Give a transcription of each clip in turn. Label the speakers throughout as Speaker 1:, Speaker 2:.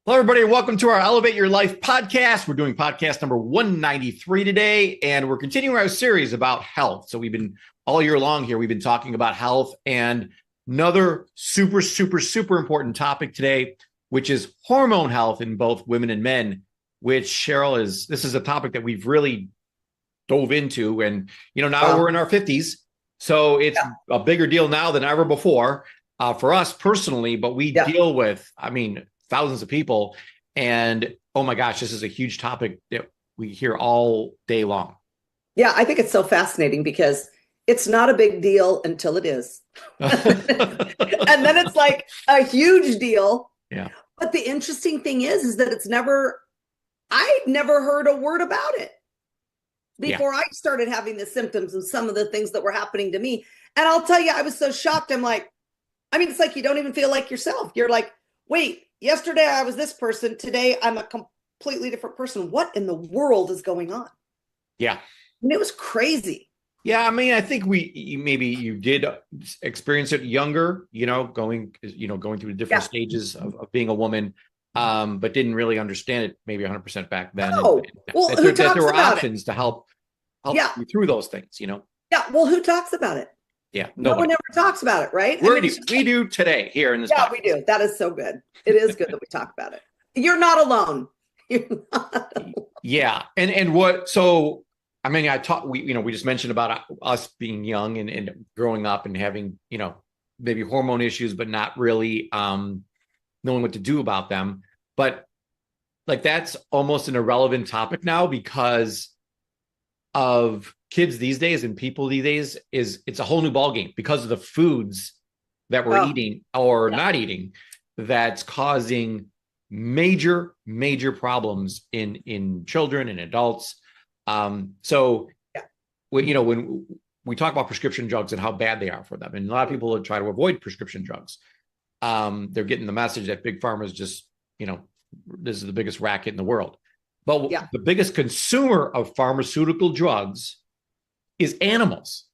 Speaker 1: Hello, everybody. Welcome to our Elevate Your Life podcast. We're doing podcast number 193 today, and we're continuing our series about health. So we've been all year long here, we've been talking about health and another super important topic today, which is hormone health in both women and men, which Cheryl this is a topic that we've really dove into. And, now we're in our 50s. So it's a bigger deal now than ever before for us personally, but we deal with, thousands of people. And oh my gosh, this is a huge topic that we hear all day long.
Speaker 2: Yeah, I think it's so fascinating because it's not a big deal until it is. And then it's like a huge deal.
Speaker 1: Yeah.
Speaker 2: But the interesting thing is that I never heard a word about it before I started having the symptoms and some of the things that were happening to me. And I'll tell you, I was so shocked. It's like you don't even feel like yourself. You're like, wait, yesterday I was this person. Today I'm a completely different person. What in the world is going on?
Speaker 1: Yeah.
Speaker 2: And it was crazy.
Speaker 1: Yeah. I think maybe you did experience it younger, going through the different stages of being a woman, but didn't really understand it maybe 100% back then.
Speaker 2: Oh, well, who talks
Speaker 1: there were
Speaker 2: about
Speaker 1: options to help you through those things,
Speaker 2: Yeah. Well, who talks about it?
Speaker 1: Yeah.
Speaker 2: No one ever talks about it, right?
Speaker 1: We do today here in this podcast.
Speaker 2: We do. That is so good. It is good that we talk about it. You're not alone. You're not alone.
Speaker 1: Yeah. We just mentioned about us being young and growing up and having, maybe hormone issues, but not really knowing what to do about them. But like, that's almost an irrelevant topic now because of kids these days and people these days. It's a whole new ballgame because of the foods that we're eating or not eating that's causing major problems in children and adults. When we talk about prescription drugs and how bad they are for them, and a lot of people try to avoid prescription drugs, they're getting the message that big pharma is just, this is the biggest racket in the world. But the biggest consumer of pharmaceutical drugs is animals.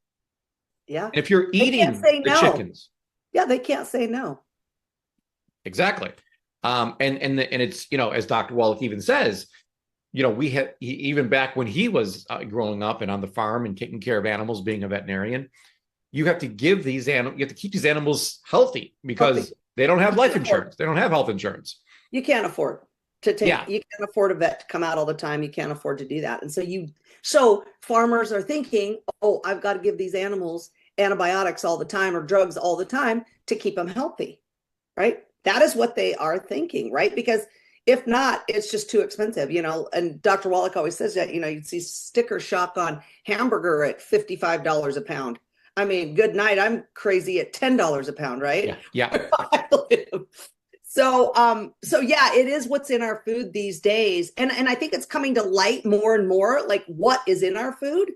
Speaker 2: Yeah.
Speaker 1: And if you're eating the chickens.
Speaker 2: Yeah, they can't say no.
Speaker 1: Exactly. And it's, as Dr. Wallach even says, we had, even back when he was growing up and on the farm and taking care of animals, being a veterinarian, you have to give these animals, you have to keep these animals healthy because they don't have life insurance. They don't have health insurance.
Speaker 2: You can't afford to take, you can't afford a vet to come out all the time. You can't afford to do that. And so farmers are thinking, oh, I've got to give these animals antibiotics all the time or drugs all the time to keep them healthy, right? That is what they are thinking, right? Because if not, it's just too expensive, and Dr. Wallach always says that, you'd see sticker shock on hamburger at $55 a pound. I mean, good night. I'm crazy at $10 a pound, right?
Speaker 1: Yeah.
Speaker 2: So it is what's in our food these days. And I think it's coming to light more and more, like what is in our food,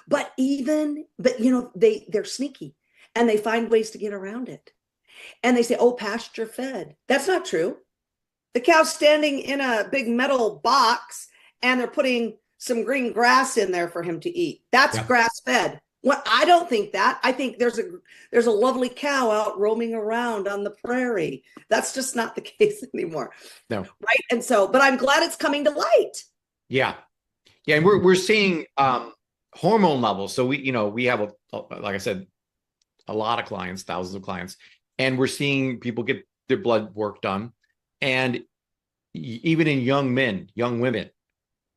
Speaker 2: but they're sneaky and they find ways to get around it. And they say, oh, pasture fed. That's not true. The cow's standing in a big metal box and they're putting some green grass in there for him to eat. That's grass fed. I don't think that. I think there's a lovely cow out roaming around on the prairie. That's just not the case anymore.
Speaker 1: No.
Speaker 2: Right. And so, but I'm glad it's coming to light.
Speaker 1: Yeah. Yeah. And we're seeing hormone levels. So we have, like I said, a lot of clients, thousands of clients, and we're seeing people get their blood work done. And even in young women,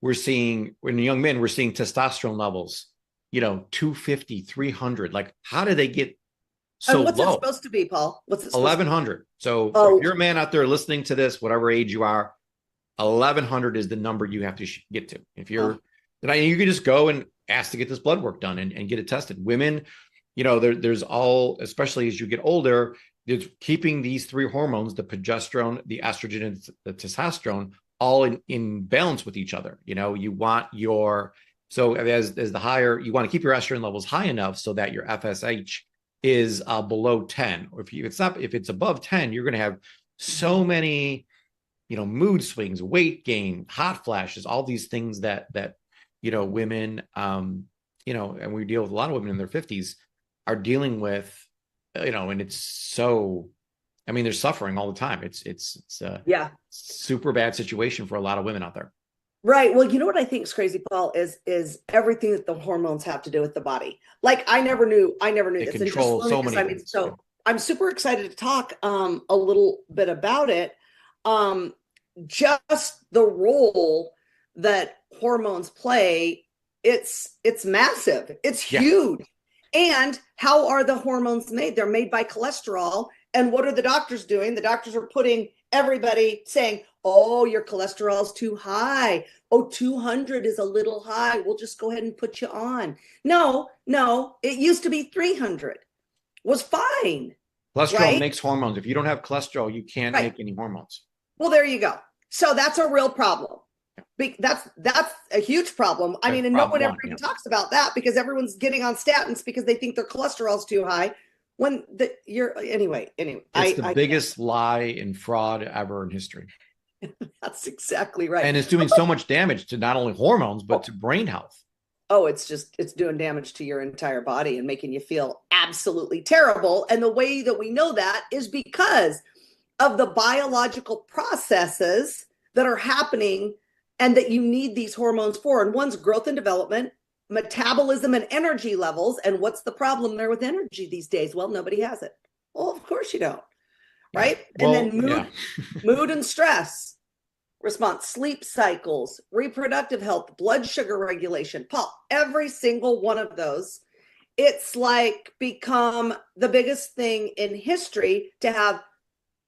Speaker 1: we're seeing testosterone levels, 250, 300. Like, how do they get so
Speaker 2: what's
Speaker 1: low?
Speaker 2: It supposed to be, Paul? What's it
Speaker 1: 1,100. So if you're a man out there listening to this, whatever age you are, 1,100 is the number you have to get to. If you're, you can just go and ask to get this blood work done and get it tested. Women, there's all, especially as you get older, there's keeping these three hormones, the progesterone, the estrogen, and the testosterone, all in balance with each other. You want as the higher, you want to keep your estrogen levels high enough so that your FSH is below 10. Or if it's above 10, you're going to have so many, mood swings, weight gain, hot flashes, all these things that women, and we deal with a lot of women in their 50s are dealing with, and it's so I mean, they're suffering all the time. It's a super bad situation for a lot of women out there.
Speaker 2: Right. Well, you know what I think is crazy, Paul, is everything that the hormones have to do with the body. Like I never knew
Speaker 1: It
Speaker 2: this. And just
Speaker 1: controls so many things.
Speaker 2: so I'm super excited to talk a little bit about it. Just the role that hormones play, it's massive. It's huge. And how are the hormones made? They're made by cholesterol. And what are the doctors doing? The doctors are putting everybody saying, oh, your cholesterol's too high. Oh, 200 is a little high. We'll just go ahead and put you on. No, it used to be 300 was fine.
Speaker 1: Cholesterol makes hormones. If you don't have cholesterol, you can't make any hormones.
Speaker 2: Well, there you go. So that's a real problem. That's a huge problem. I mean, and no one ever even talks about that because everyone's getting on statins because they think their cholesterol's too high. Anyway.
Speaker 1: It's the biggest lie and fraud ever in history.
Speaker 2: That's exactly right.
Speaker 1: And it's doing so much damage to not only hormones, but to brain health.
Speaker 2: Oh, it's doing damage to your entire body and making you feel absolutely terrible. And the way that we know that is because of the biological processes that are happening and that you need these hormones for. And one's growth and development, metabolism, and energy levels. And what's the problem there with energy these days? Well, nobody has it. Well, of course you don't. Right?
Speaker 1: Well,
Speaker 2: and then mood and stress response, sleep cycles, reproductive health, blood sugar regulation. Paul, every single one of those, it's like become the biggest thing in history to have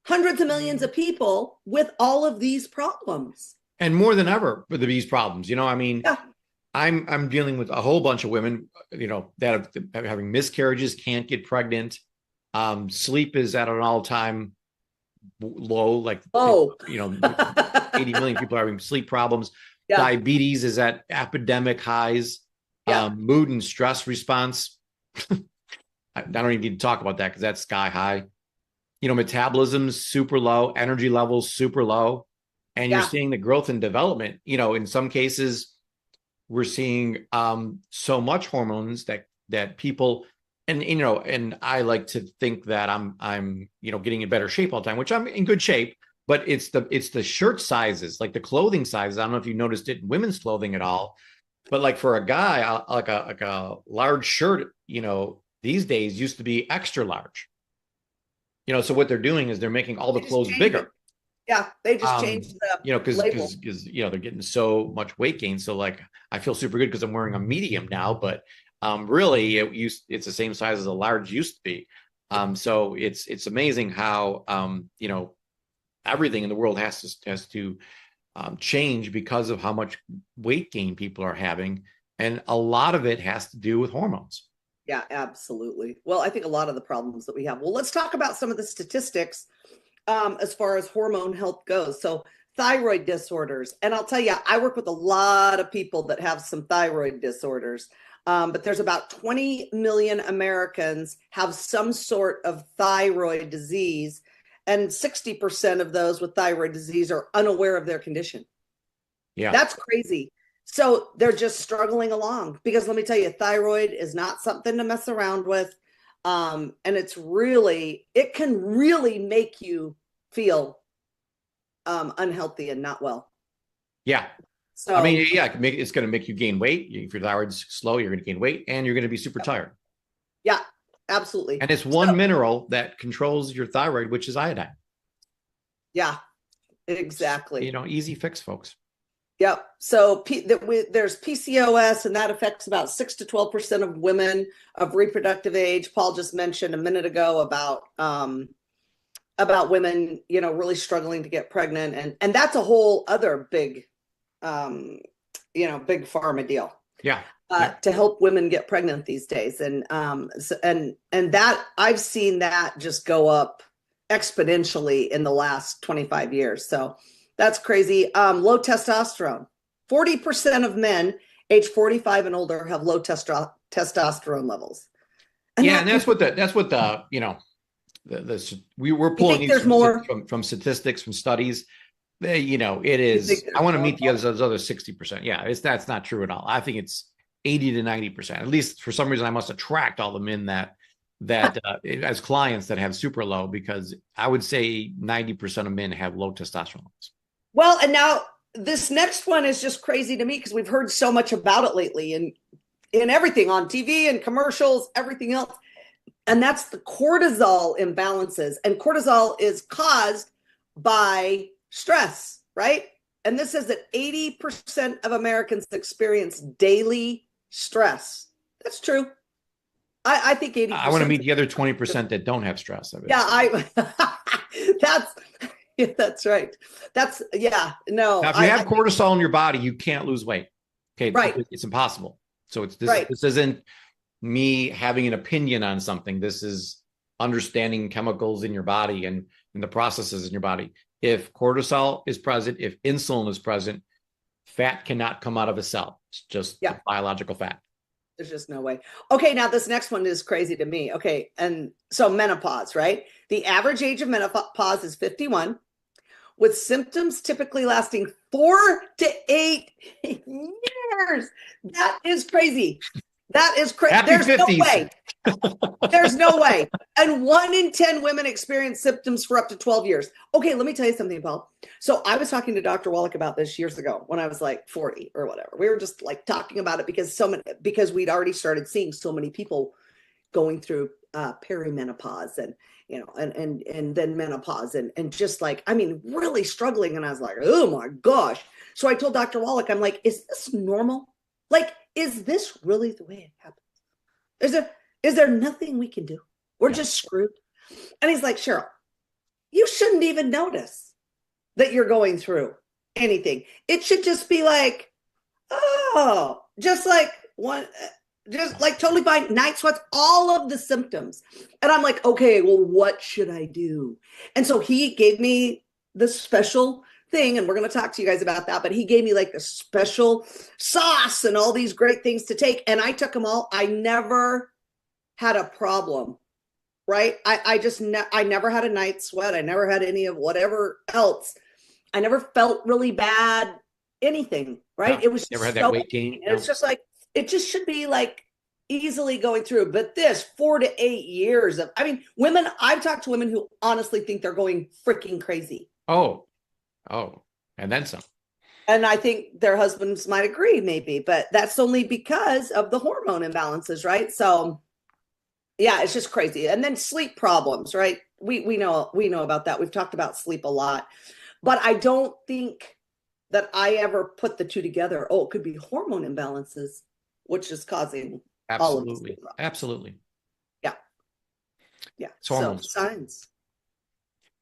Speaker 2: hundreds of millions of people with all of these problems.
Speaker 1: And more than ever with these problems. I mean, I'm dealing with a whole bunch of women, that are having miscarriages, can't get pregnant. Sleep is at an all-time low, 80 million people are having sleep problems. Diabetes is at epidemic highs. Mood and stress response. I don't even need to talk about that because that's sky high. Metabolism's super low, energy levels super low. And you're seeing the growth and development. In some cases, we're seeing so much hormones that people, and I like to think that I'm getting in better shape all the time, which I'm in good shape. But it's the shirt sizes, like the clothing sizes. I don't know if you noticed it in women's clothing at all, but like for a guy, like a large shirt, these days used to be extra large. So what they're doing is they're making all the clothes bigger.
Speaker 2: Yeah, they just changed the
Speaker 1: because they're getting so much weight gain. So like I feel super good because I'm wearing a medium now, but really it's the same size as a large used to be. So it's amazing how everything in the world has to change because of how much weight gain people are having, and a lot of it has to do with hormones.
Speaker 2: Yeah, absolutely. Well, I think a lot of the problems that we have. Well, let's talk about some of the statistics as far as hormone health goes. So thyroid disorders. And I'll tell you, I work with a lot of people that have some thyroid disorders. But there's about 20 million Americans have some sort of thyroid disease. And 60% of those with thyroid disease are unaware of their condition.
Speaker 1: Yeah.
Speaker 2: That's crazy. So they're just struggling along because let me tell you, thyroid is not something to mess around with. And it can really make you feel unhealthy and not well.
Speaker 1: Yeah. So I mean, it's going to make you gain weight. If your thyroid's slow, you're going to gain weight and you're going to be super tired.
Speaker 2: Yeah, absolutely.
Speaker 1: And it's one mineral that controls your thyroid, which is iodine.
Speaker 2: Yeah, exactly.
Speaker 1: Easy fix, folks.
Speaker 2: Yep. So there's PCOS, and that affects about 6 to 12% of women of reproductive age. Paul just mentioned a minute ago about women, really struggling to get pregnant, and that's a whole other big, big pharma deal.
Speaker 1: Yeah.
Speaker 2: To help women get pregnant these days, and that I've seen that just go up exponentially in the last 25 years. So. That's crazy. Low testosterone. 40% of men age 45 and older have low testosterone levels.
Speaker 1: And that's what we were pulling these from statistics, from studies. It is. I want to meet those other 60%. Yeah, that's not true at all. I think it's 80 to 90%. At least for some reason, I must have tracked all the men that that as clients that have super low, because I would say 90% of men have low testosterone levels.
Speaker 2: Well, and now this next one is just crazy to me because we've heard so much about it lately and in everything on TV and commercials, everything else. And that's the cortisol imbalances. And cortisol is caused by stress, right? And this says that 80% of Americans experience daily stress. That's true. I think 80%.
Speaker 1: I want to meet the other 20% that don't have stress.
Speaker 2: Yeah, that's right. No.
Speaker 1: Now, if you have cortisol in your body, you can't lose weight. Okay,
Speaker 2: right.
Speaker 1: It's impossible. So this,
Speaker 2: right.
Speaker 1: This isn't me having an opinion on something. This is understanding chemicals in your body and the processes in your body. If cortisol is present, if insulin is present, fat cannot come out of a cell. It's just biological fat.
Speaker 2: There's just no way. Okay, now this next one is crazy to me. Okay, and so menopause, right? The average age of menopause is 51, with symptoms typically lasting 4 to 8 years. That is crazy. That is crazy. There's 50s. No way. There's no way. And 1 in 10 women experience symptoms for up to 12 years. Okay, let me tell you something, Paul. So I was talking to Dr. Wallach about this years ago when I was like 40 or whatever. We were just like talking about it because we'd already started seeing so many people going through perimenopause and and then menopause and just like, I mean, really struggling. And I was like, oh my gosh. So I told Dr. Wallach, I'm like, is this normal? Like, is this really the way it happens? Is there nothing we can do? We're just screwed. And he's like, Cheryl, you shouldn't even notice that you're going through anything. It should just be like, oh, just like totally fine. Night sweats, all of the symptoms. And I'm like, okay, well, what should I do? And so he gave me the special thing, and we're going to talk to you guys about that, but he gave me like the special sauce and all these great things to take. And I took them all. I never had a problem, right? I never had a night sweat. I never had any of whatever else. I never felt really bad, anything, right?
Speaker 1: No,
Speaker 2: it was
Speaker 1: never had that weight gain.
Speaker 2: No. It's just like, it just should be like easily going through. But this 4 to 8 years of, I mean, women, I've talked to women who honestly think they're going freaking crazy.
Speaker 1: Oh, and then some.
Speaker 2: And I think their husbands might agree maybe, but that's only because of the hormone imbalances, right? So yeah, it's just crazy. And then sleep problems, right? We know about that. We've talked about sleep a lot, but I don't think that I ever put the two together. Oh, it could be hormone imbalances, which is causing all of this.
Speaker 1: Absolutely.
Speaker 2: Yeah.
Speaker 1: So
Speaker 2: signs.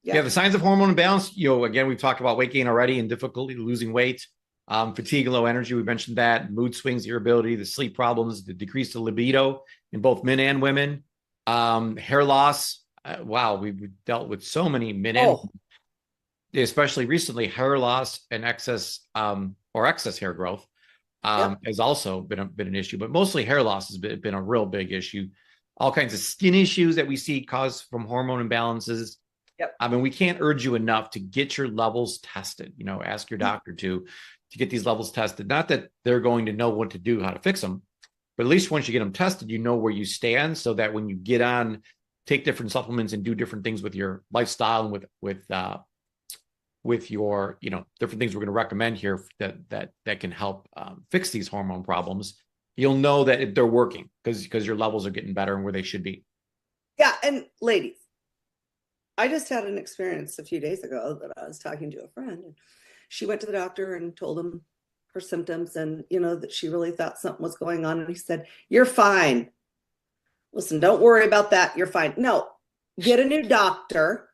Speaker 1: Yeah, the signs of hormone imbalance, again, we've talked about weight gain already and difficulty losing weight, fatigue, low energy. We mentioned that, mood swings, irritability, the sleep problems, the decreased libido in both men and women, hair loss. Wow, we've dealt with so many men, and especially recently, hair loss and excess hair growth has also been an issue, but mostly hair loss has been a real big issue. All kinds of skin issues that we see caused from hormone imbalances.
Speaker 2: Yep.
Speaker 1: I mean, we can't urge you enough to get your levels tested. Ask your doctor to get these levels tested. Not that they're going to know what to do, how to fix them, but at least once you get them tested, you know where you stand, so that when you get on, take different supplements and do different things with your lifestyle and with your different things we're going to recommend here that can help fix these hormone problems. You'll know that they're working because your levels are getting better and where they should be.
Speaker 2: Yeah, and ladies, I just had an experience a few days ago that I was talking to a friend, and she went to the doctor and told him her symptoms and, that she really thought something was going on. And he said, you're fine. Listen, don't worry about that. You're fine. No, get a new doctor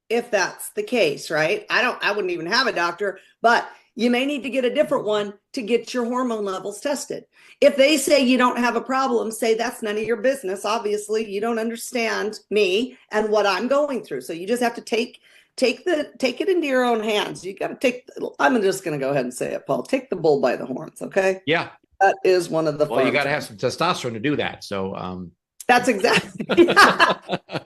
Speaker 2: if that's the case, right? I wouldn't even have a doctor, but you may need to get a different one to get your hormone levels tested. If they say you don't have a problem, say that's none of your business. Obviously, you don't understand me and what I'm going through. So you just have to take it into your own hands. You got to I'm just going to go ahead and say it, Paul. Take the bull by the horns, okay?
Speaker 1: Yeah.
Speaker 2: That is one of the
Speaker 1: you got to have some testosterone to do that. So
Speaker 2: That's exactly,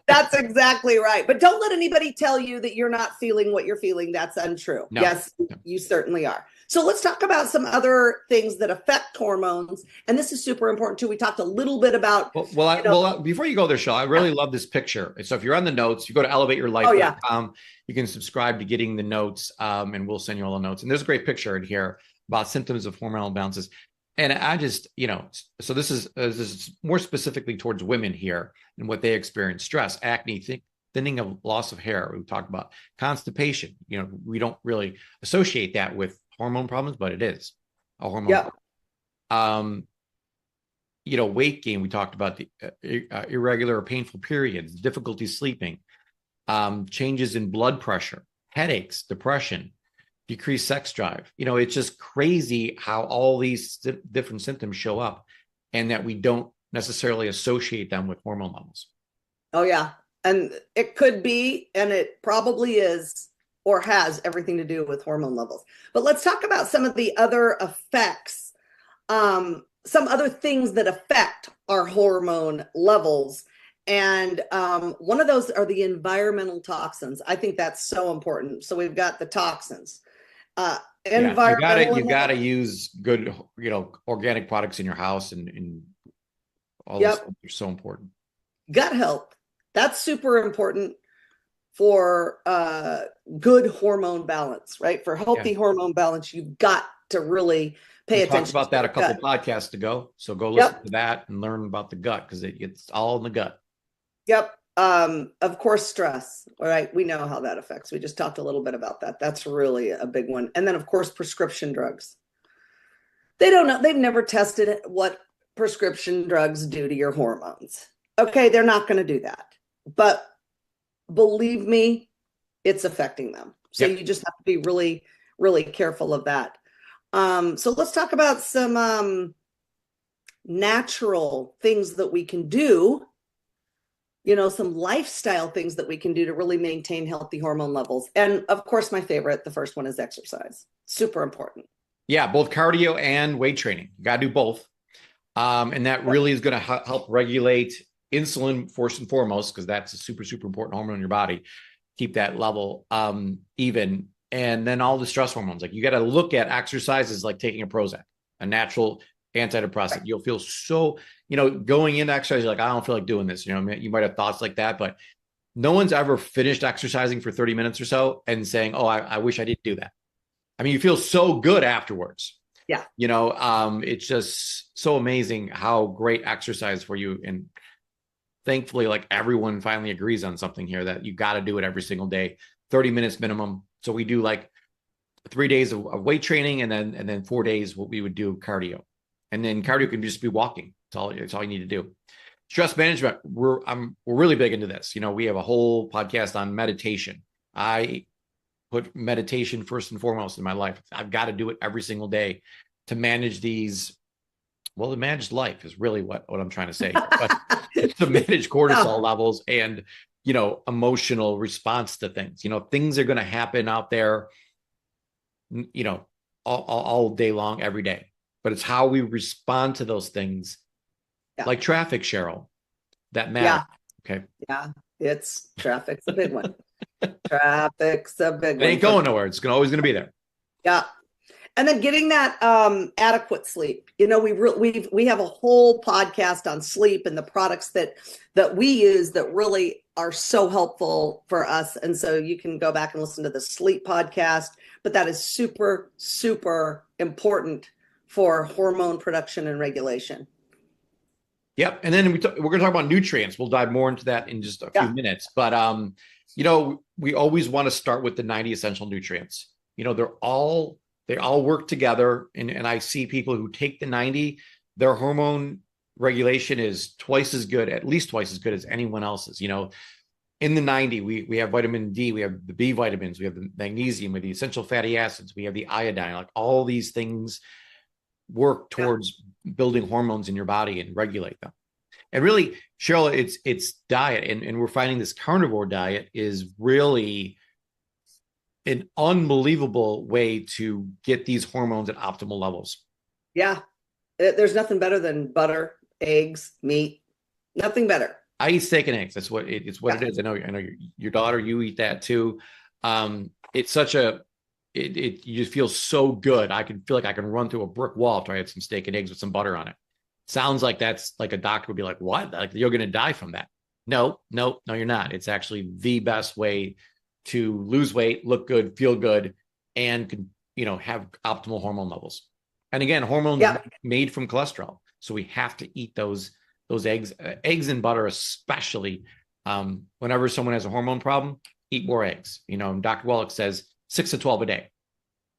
Speaker 2: that's exactly right. But don't let anybody tell you that you're not feeling what you're feeling. That's untrue.
Speaker 1: No.
Speaker 2: Yes, you certainly are. So let's talk about some other things that affect hormones. And this is super important too. We talked a little bit about.
Speaker 1: Before you go there, Shel, I really love this picture. So if you're on the notes, you go to elevateyourlife.com. You can subscribe to getting the notes, and we'll send you all the notes. And there's a great picture in here about symptoms of hormonal imbalances. And I just, so this is more specifically towards women here and what they experience: stress, acne, thinning of loss of hair. We talked about constipation. We don't really associate that with hormone problems, but it is a hormone problem. Weight gain. We talked about the irregular or painful periods, difficulty sleeping, changes in blood pressure, headaches, depression, decreased sex drive. It's just crazy how all these different symptoms show up and that we don't necessarily associate them with hormone levels.
Speaker 2: Oh, yeah. And it could be, and it probably is, or has everything to do with hormone levels. But let's talk about some of the other effects, some other things that affect our hormone levels. And one of those are the environmental toxins. I think that's so important. So we've got the toxins.
Speaker 1: You gotta use good, organic products in your house, and all those things are so important.
Speaker 2: Gut health, that's super important for good hormone balance, right? For healthy hormone balance, you've got to really pay attention.
Speaker 1: We talked about that a couple podcasts ago, so go listen to that and learn about the gut, because it's all in the gut.
Speaker 2: Yep. Of course, stress. All right. We know how that affects. We just talked a little bit about that. That's really a big one. And then, of course, prescription drugs. They don't know. They've never tested what prescription drugs do to your hormones. Okay. They're not going to do that. But believe me, it's affecting them. So you just have to be really, really careful of that. So let's talk about some natural things that we can do. Some lifestyle things that we can do to really maintain healthy hormone levels. And of course, my favorite, the first one, is exercise. Super important.
Speaker 1: Yeah, both cardio and weight training. You got to do both. And that really is going to help regulate insulin first and foremost, because that's a super, super important hormone in your body. Keep that level even. And then all the stress hormones. Like, you got to look at exercises like taking a Prozac, a natural antidepressant. Right. You'll feel so, going into exercise, you're like, I don't feel like doing this. You might have thoughts like that, but no one's ever finished exercising for 30 minutes or so and saying, oh, I wish I didn't do that. I mean, you feel so good afterwards.
Speaker 2: Yeah.
Speaker 1: It's just so amazing how great exercise for you. And thankfully, like, everyone finally agrees on something here, that you got to do it every single day, 30 minutes minimum. So we do like 3 days of weight training, and then 4 days what we would do cardio. And then cardio can just be walking. It's all you need to do. Stress management. We're really big into this. We have a whole podcast on meditation. I put meditation first and foremost in my life. I've got to do it every single day to manage these. Well, to manage life is really what I'm trying to say. But to manage cortisol levels and, emotional response to things. Things are going to happen out there, all day long, every day. But it's how we respond to those things, like traffic, Cheryl, that matter.
Speaker 2: Yeah.
Speaker 1: Okay.
Speaker 2: Yeah, traffic's a big one. Traffic's a big one.
Speaker 1: It ain't going nowhere. It's always going to be there.
Speaker 2: Yeah. And then getting that adequate sleep. We have a whole podcast on sleep and the products that we use that really are so helpful for us. And so you can go back and listen to the sleep podcast, but that is super, super important for hormone production and regulation.
Speaker 1: Yep. And then we're going to talk about nutrients. We'll dive more into that in just a few minutes. But, we always want to start with the 90 essential nutrients. They all work together. And I see people who take the 90, their hormone regulation is at least twice as good as anyone else's. In the 90, we have vitamin D, we have the B vitamins, we have the magnesium, we have the essential fatty acids, we have the iodine. Like, all these things work towards building hormones in your body and regulate them. And really, Cheryl, it's diet. And we're finding this carnivore diet is really an unbelievable way to get these hormones at optimal levels.
Speaker 2: Yeah. There's nothing better than butter, eggs, meat, Nothing better.
Speaker 1: I eat steak and eggs. That's what it's what it is. I know your daughter, you eat that too. It's such a, you just feel so good. I can feel like I can run through a brick wall if I had some steak and eggs with some butter on it. Sounds like that's like a doctor would be like, what? Like you're going to die from that. No, you're not. It's actually the best way to lose weight, look good, feel good, and have optimal hormone levels. And again, hormones made from cholesterol. So we have to eat those eggs and butter, especially whenever someone has a hormone problem, eat more eggs. Dr. Wallach says 6 to 12 a day.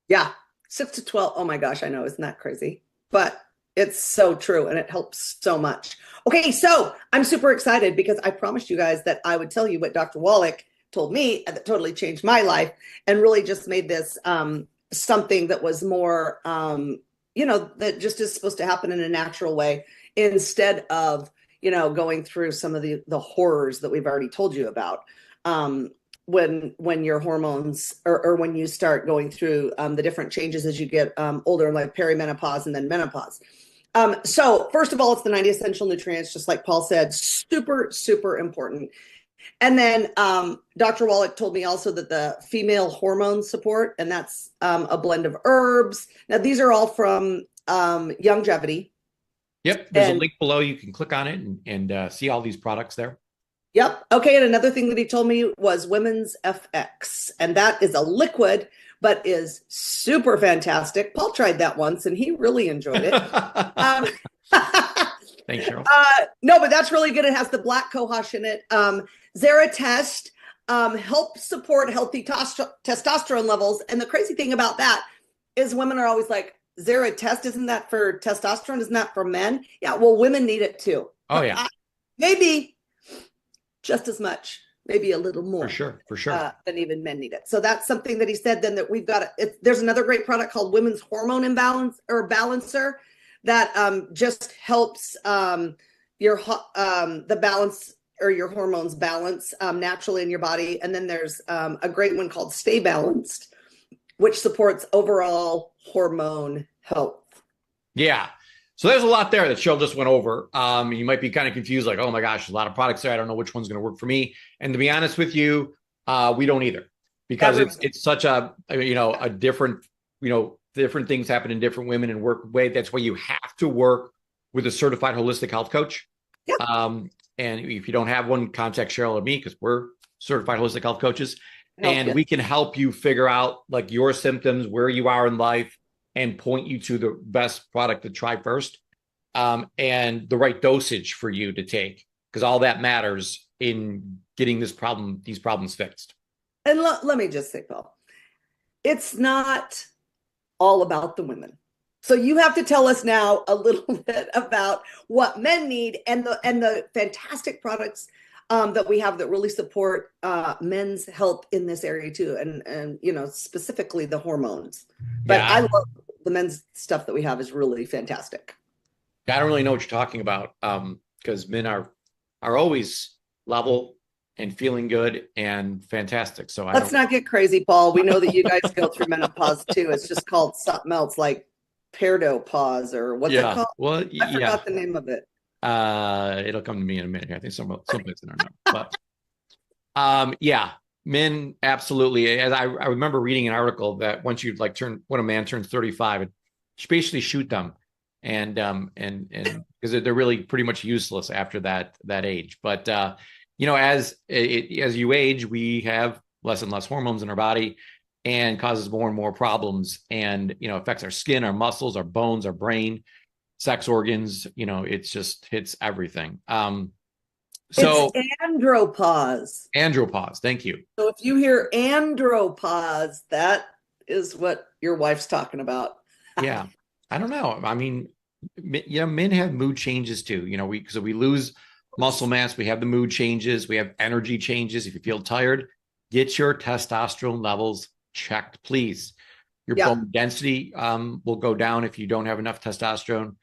Speaker 2: Yeah. 6 to 12. Oh my gosh. I know. Isn't that crazy? But it's so true. And it helps so much. Okay. So I'm super excited because I promised you guys that I would tell you what Dr. Wallach told me that totally changed my life and really just made this something that was more, that just is supposed to happen in a natural way instead of, going through some of the horrors that we've already told you about. When your hormones or when you start going through the different changes as you get older, like perimenopause and then menopause. So first of all, it's the 90 essential nutrients, just like Paul said, super, super important. And then Dr. Wallach told me also that the female hormone support, and that's a blend of herbs. Now, these are all from Youngevity.
Speaker 1: Yep. There's a link below. You can click on it and see all these products there.
Speaker 2: Yep. Okay. And another thing that he told me was Women's FX. And that is a liquid, but is super fantastic. Paul tried that once and he really enjoyed it.
Speaker 1: Thanks, Cheryl.
Speaker 2: No, but that's really good. It has the black cohosh in it. Zeratest helps support healthy testosterone levels. And the crazy thing about that is women are always like, Zeratest, isn't that for testosterone? Isn't that for men? Yeah, well, women need it too.
Speaker 1: Oh, yeah.
Speaker 2: Maybe just as much, maybe a little more.
Speaker 1: For sure.
Speaker 2: Than even men need it. So that's something that he said then that we've got. There's another great product called Women's Hormone Imbalance or Balancer that just helps the balance or your hormones balance naturally in your body. And then there's a great one called Stay Balanced, which supports overall hormone health.
Speaker 1: Yeah. So there's a lot there that Cheryl just went over. You might be kind of confused, like, oh my gosh, there's a lot of products there. I don't know which one's going to work for me. And to be honest with you, we don't either, because it's such a different, different things happen in different women and work way. That's why you have to work with a certified holistic health coach.
Speaker 2: Yep.
Speaker 1: And if you don't have one, contact Cheryl or me, because we're certified holistic health coaches. And we can help you figure out like your symptoms, where you are in life, and point you to the best product to try first, and the right dosage for you to take, because all that matters in getting these problems fixed.
Speaker 2: And let me just say, Paul, it's not all about the women. So you have to tell us now a little bit about what men need and the fantastic products that we have that really support men's health in this area too, and specifically the hormones. But I love the men's stuff that we have is really fantastic.
Speaker 1: I don't really know what you're talking about, because men are always level and feeling good and fantastic. So
Speaker 2: let's not get crazy, Paul. We know that you guys go through menopause too. It's just called something else, like peridopause or what's it called?
Speaker 1: Well,
Speaker 2: I forgot the name of it.
Speaker 1: It'll come to me in a minute. I think someplace in our note. But men absolutely. As I remember reading an article that once you when a man turns 35, you basically shoot them, and because they're really pretty much useless after that age. But as you age, we have less and less hormones in our body, and causes more and more problems, and affects our skin, our muscles, our bones, our brain, sex organs. It's just hits everything. So
Speaker 2: it's andropause.
Speaker 1: Andropause. Thank you.
Speaker 2: So if you hear andropause, that is what your wife's talking about.
Speaker 1: Yeah. I don't know. I mean, men have mood changes too. Because we lose muscle mass, we have the mood changes, we have energy changes. If you feel tired, get your testosterone levels checked, please. Your bone density will go down if you don't have enough testosterone.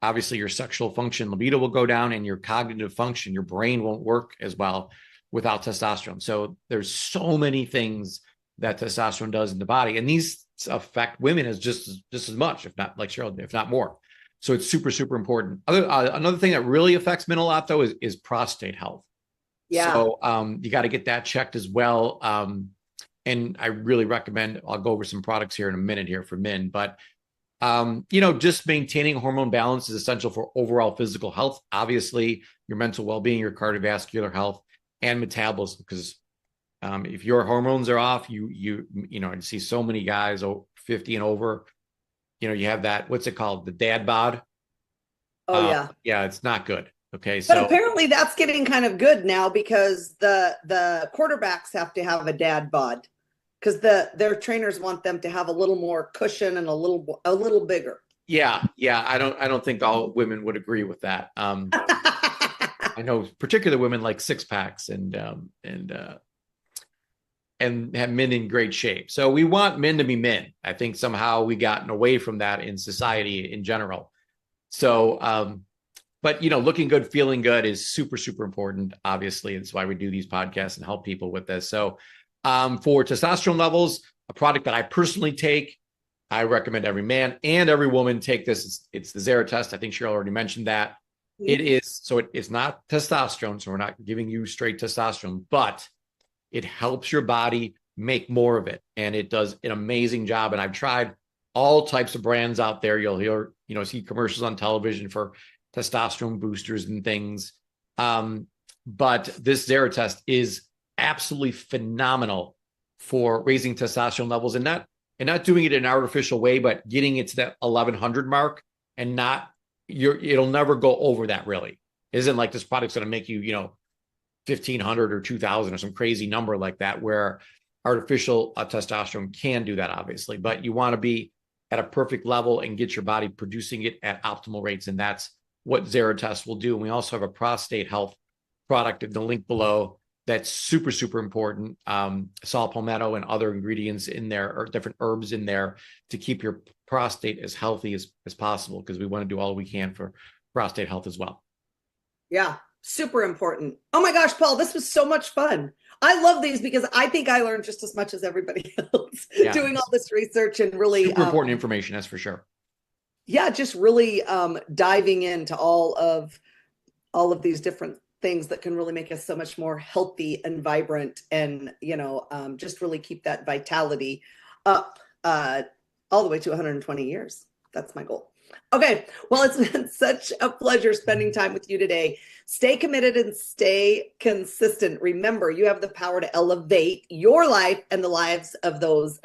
Speaker 1: Obviously, your sexual function, libido will go down, and your cognitive function, your brain won't work as well without testosterone. So there's so many things that testosterone does in the body, and these affect women as just as much, if not, like Cheryl, if not more. So it's super, super important. Another thing that really affects men a lot, though, is prostate health.
Speaker 2: Yeah.
Speaker 1: So you got to get that checked as well. And I really recommend, I'll go over some products here in a minute here for men, but just maintaining hormone balance is essential for overall physical health, obviously your mental well-being, your cardiovascular health, and metabolism. Because if your hormones are off, I see so many guys 50 and over, you have that, what's it called? The dad bod.
Speaker 2: Oh yeah.
Speaker 1: Yeah, it's not good. Okay.
Speaker 2: But apparently that's getting kind of good now because the quarterbacks have to have a dad bod because their trainers want them to have a little more cushion and a little bigger.
Speaker 1: Yeah. I don't think all women would agree with that. I know particular women like six packs and have men in great shape. So we want men to be men. I think somehow we gotten away from that in society in general. So, but looking good, feeling good is super, super important. Obviously, that's why we do these podcasts and help people with this. So, for testosterone levels, a product that I personally take, I recommend every man and every woman take this. It's the Zera test. I think Cheryl already mentioned that. It's not testosterone, so we're not giving you straight testosterone, but it helps your body make more of it, and it does an amazing job. And I've tried all types of brands out there. You'll hear, see commercials on television for testosterone boosters and things. But this Zera test is absolutely phenomenal for raising testosterone levels and not doing it in an artificial way, but getting it to that 1100 mark and it'll never go over that really. It isn't like this product's going to make you, 1500 or 2000 or some crazy number like that, where artificial testosterone can do that, obviously, but you want to be at a perfect level and get your body producing it at optimal rates. And that's what Zera test will do. And we also have a prostate health product in the link below that's super, super important. Saw palmetto and other ingredients in there, or different herbs in there, to keep your prostate as healthy as possible, because we want to do all we can for prostate health as well.
Speaker 2: Yeah, super important. Oh my gosh, Paul, this was so much fun. I love these because I think I learned just as much as everybody else doing all this research and really
Speaker 1: super important information, that's for sure.
Speaker 2: Yeah, just really diving into all of these different things that can really make us so much more healthy and vibrant, and just really keep that vitality up all the way to 120 years. That's my goal. Okay, well, it's been such a pleasure spending time with you today. Stay committed and stay consistent. Remember, you have the power to elevate your life and the lives of those around you.